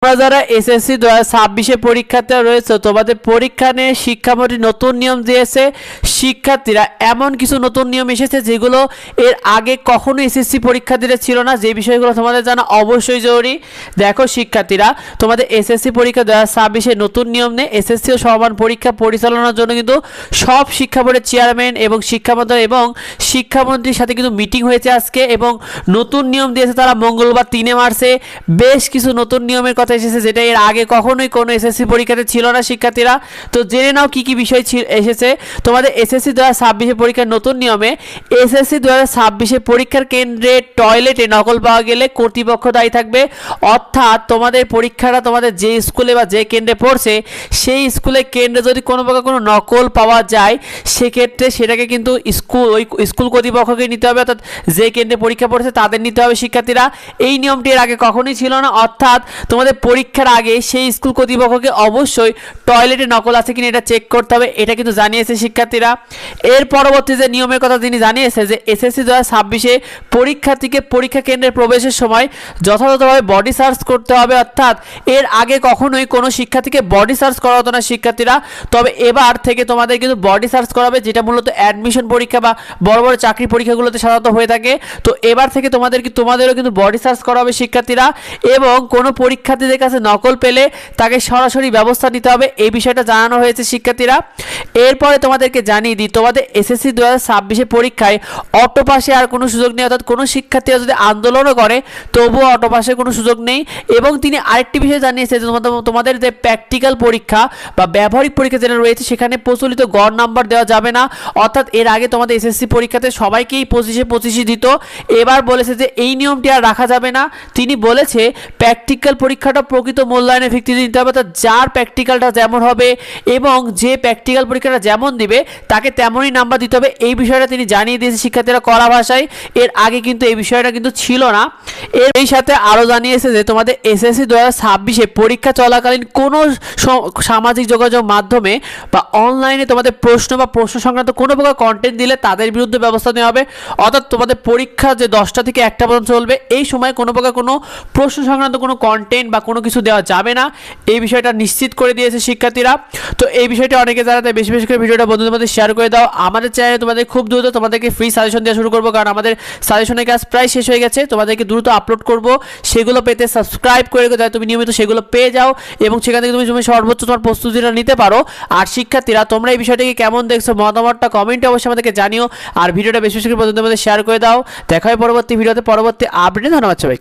তোমরা যারা এসএসসি 2026 পরীক্ষাতে রয়েছে তোমাদের পরীক্ষা নিয়ে শিক্ষামন্ত্রী নতুন নিয়ম দিয়েছে। শিক্ষার্থীরা এমন কিছু নতুন নিয়ম এসেছে যেগুলো এর আগে কখনো এসএসসি পরীক্ষার্থীরা ছিল না, যে বিষয়গুলো তোমাদের জানা অবশ্যই জরুরি। দেখো শিক্ষার্থীরা, তোমাদের এসএসসি পরীক্ষা 2026 নতুন নিয়ম নিয়ে এসএসসি ও সমান পরীক্ষা পরিচালনার জন্য কিন্তু সব শিক্ষা বোর্ডের চেয়ারম্যান এবং শিক্ষামন্ত্রীর সাথে কিন্তু মিটিং হয়েছে আজকে, এবং নতুন নিয়ম দিয়েছে তারা মঙ্গলবার 3 মার্চে। বেশ কিছু নতুন নিয়মের কথা এসেছে যেটা এর আগে কখনোই কোনো এসএসসি পরীক্ষাতে ছিল না। শিক্ষার্থীরা তো জেনে নাও কি কি বিষয় এসেছে তোমাদের এসএসসি 2026 পরীক্ষার নতুন নিয়মে। এসএসসি 2026 পরীক্ষার কেন্দ্রে টয়লেটে নকল পাওয়া গেলে কর্তৃপক্ষ দায়ী থাকবে। অর্থাৎ তোমাদের পরীক্ষাটা তোমাদের যে স্কুলে বা যে কেন্দ্রে পড়ছে সেই কেন্দ্রে যদি কোনো প্রকার কোনো নকল পাওয়া যায় সেক্ষেত্রে সেটাকে কিন্তু স্কুল কর্তৃপক্ষকে নিতে হবে, অর্থাৎ যে কেন্দ্রে পরীক্ষা পড়ছে তাদের নিতে হবে। শিক্ষার্থীরা এই নিয়মটি এর আগে কখনোই ছিল না, অর্থাৎ তোমাদের পরীক্ষার আগে সেই স্কুল কর্তৃপক্ষকে অবশ্যই টয়লেটে নকল আছে কিনা এটা চেক করতে হবে, এটা কিন্তু জানিয়েছে শিক্ষার্থীরা। এর পরবর্তী যে নিয়মের কথা তিনি জানিয়েছে যে এসএসসি 2026 পরীক্ষার্থীকে পরীক্ষা কেন্দ্রে প্রবেশের সময় যথাযথভাবে বডি সার্চ করতে হবে। অর্থাৎ এর আগে কখনোই কোনো শিক্ষার্থীকে বডি সার্চ করা হতো না শিক্ষার্থীরা, তবে এবার থেকে তোমাদের কিন্তু বডি সার্চ করাবে, যেটা মূলত অ্যাডমিশন পরীক্ষা বা বড় বড় চাকরি পরীক্ষাগুলোতে সাধারণত হয়ে থাকে। তো এবার থেকে তোমাদেরও কিন্তু বডি সার্চ করা হবে শিক্ষার্থীরা, এবং কোনো পরীক্ষার্থীদের কাছে নকল পেলে তাকে সরাসরি ব্যবস্থা নিতে হবে, এই বিষয়টা জানানো হয়েছে শিক্ষার্থীরা। এরপরে তোমাদেরকে জানিয়ে দিই তোমাদের এসএসসি 2026 পরীক্ষায় অটো পাসে আর কোনো সুযোগ নেই, অর্থাৎ কোনো শিক্ষার্থীরা যদি আন্দোলনও করে তবুও অটো পাসে কোনো সুযোগ নেই। এবং তিনি আরেকটি বিষয় জানিয়েছে যে তোমাদের যে প্র্যাকটিক্যাল পরীক্ষা বা ব্যবহারিক পরীক্ষা যেটা রয়েছে সেখানে প্রচলিত গড় নাম্বার দেওয়া যাবে না। অর্থাৎ এর আগে তোমাদের এসএসসি পরীক্ষাতে সবাইকেই 25-25 দিত, এবার বলেছে যে এই নিয়মটি আর রাখা যাবে না। তিনি বলেছে প্র্যাকটিক্যাল পরীক্ষাটা প্রকৃত মূল্যায়নের ভিত্তিতে দিতে হবে, অর্থাৎ যার প্র্যাকটিক্যালটা যেমন হবে এবং যে প্র্যাকটিক্যাল পরীক্ষাটা যেমন দিবে তাকে তেমনই নাম্বার দিতে হবে, এই বিষয়টা তিনি জানিয়ে দিয়েছে শিক্ষার্থীরা কড়া ভাষায়। এর আগে কিন্তু এই বিষয়টা কিন্তু ছিল না। এই সাথে আরও জানিয়েছে যে তোমাদের এসএসসি 2026 পরীক্ষা চলাকালীন কোনো সামাজিক যোগাযোগ মাধ্যমে বা অনলাইনে তোমাদের প্রশ্ন সংক্রান্ত কোনো প্রকার কন্টেন্ট দিলে তাদের বিরুদ্ধে ব্যবস্থা নেওয়া হবে। অর্থাৎ তোমাদের পরীক্ষা যে 10টা থেকে 1টা পর্যন্ত চলবে, এই সময় কোনো প্রকার কোনো প্রশ্ন সংক্রান্ত কোনো কন্টেন্ট বা কোনো কিছু দেওয়া যাবে না, এই বিষয়টা নিশ্চিত করে দিয়েছে শিক্ষার্থীরা। তো এই বিষয়টা অনেকে জানাতে বেশি বেশি করে ভিডিওটা বন্ধুদের মধ্যে শেয়ার করে দাও। আমাদের চ্যানেলে তোমাদের খুব দ্রুত তোমাদেরকে ফ্রি সাজেশন দেওয়া শুরু করবো, কারণ আমাদের সাজেশনের কাজ প্রায় শেষ হয়ে গেছে। তোমাদেরকে দ্রুত আপলোড করব, সেগুলো পেতে সাবস্ক্রাইব করে রেখো যাতে তুমি নিয়মিত সেগুলো পেয়ে যাও এবং সেখান থেকে তুমি সর্বোচ্চ তোমার প্রস্তুতিটা নিতে পারো। আর শিক্ষার্থীরা তোমরা এই বিষয়টাকে কেমন দেখছো মতামতটা কমেন্টে অবশ্যই আমাদেরকে জানিও, আর ভিডিওটা বেশি বেশি করে বন্ধুদের মধ্যে শেয়ার করে দাও। দেখা হয় পরবর্তী ভিডিওতে পরবর্তী আপডেটে। ধন্যবাদ সবাই।